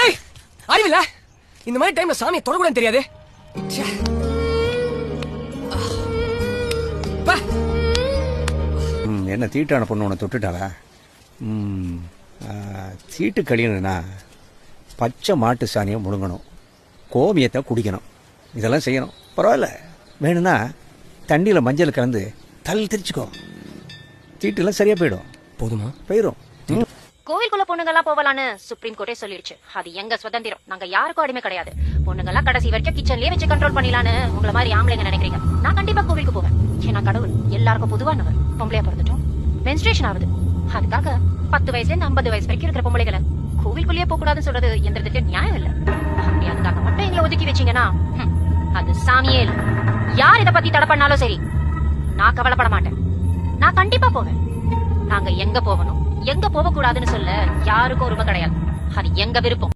ஏய் அறிவில்ல இந்த மாதிரி டைம்ல சாமியை தொடக்கூட தெரியாது. என்ன தீட்டான பொண்ணு உன்னை தொட்டுட்டாளா? தீட்டு கழியணும்னா பச்சை மாட்டு சாணியை முழுங்கணும், கோமியத்தை குடிக்கணும், இதெல்லாம் செய்யணும். பரவாயில்ல, வேணும்னா தண்ணியில் மஞ்சள் கலந்து தள்ளி திரிச்சுக்கோ, தீட்டுலாம் சரியா போயிடும். போதுமா? போயிடும். கோவிலுக்குள்ள பொண்ணுங்கெல்லாம் போகலான்னு சுப்ரீம் கோர்ட்டே சொல்லிடுச்சு. அது எங்க சுதந்திரம், நாங்க யாருக்கும் அடிமை கிடையாது. பொண்ணுங்கெல்லாம் கடைசி வரைக்கும் கிச்சன்லயே வச்சு கண்ட்ரோல் பண்ணிடலான்னு உங்களை மாதிரி ஆம்பளைங்க நினைக்கிறீங்க. நான் கண்டிப்பா கோவிலுக்கு போவேன். ஏன்னா கடவுள் எல்லாருக்கும் பொதுவானவர். பொம்பளையா பிறந்துட்டோம், மென்ஸ்ட்ரேஷன் ஆகுது, அதுக்காக 10 வயசுல இருந்து 50 வயசு வரைக்கும் இருக்கிற பொம்பளைகளை கோவிலுக்குள்ளேயே போக கூடாதுன்னு சொல்றது எந்த விதத்துல நியாயம் இல்ல. அப்படி அதுக்காக மட்டும் எங்களை ஒதுக்கி வச்சீங்கன்னா அது சாமியே இல்ல. யார் இதை பத்தி தடை பண்ணாலும் சரி, நான் கவலைப்பட மாட்டேன். நான் கண்டிப்பா போவேன். நாங்க எங்க போகணும் எங்க போக கூடாதுன்னு சொல்ல யாருக்கும் உரிமை கிடையாது. அது எங்க விருப்பம்.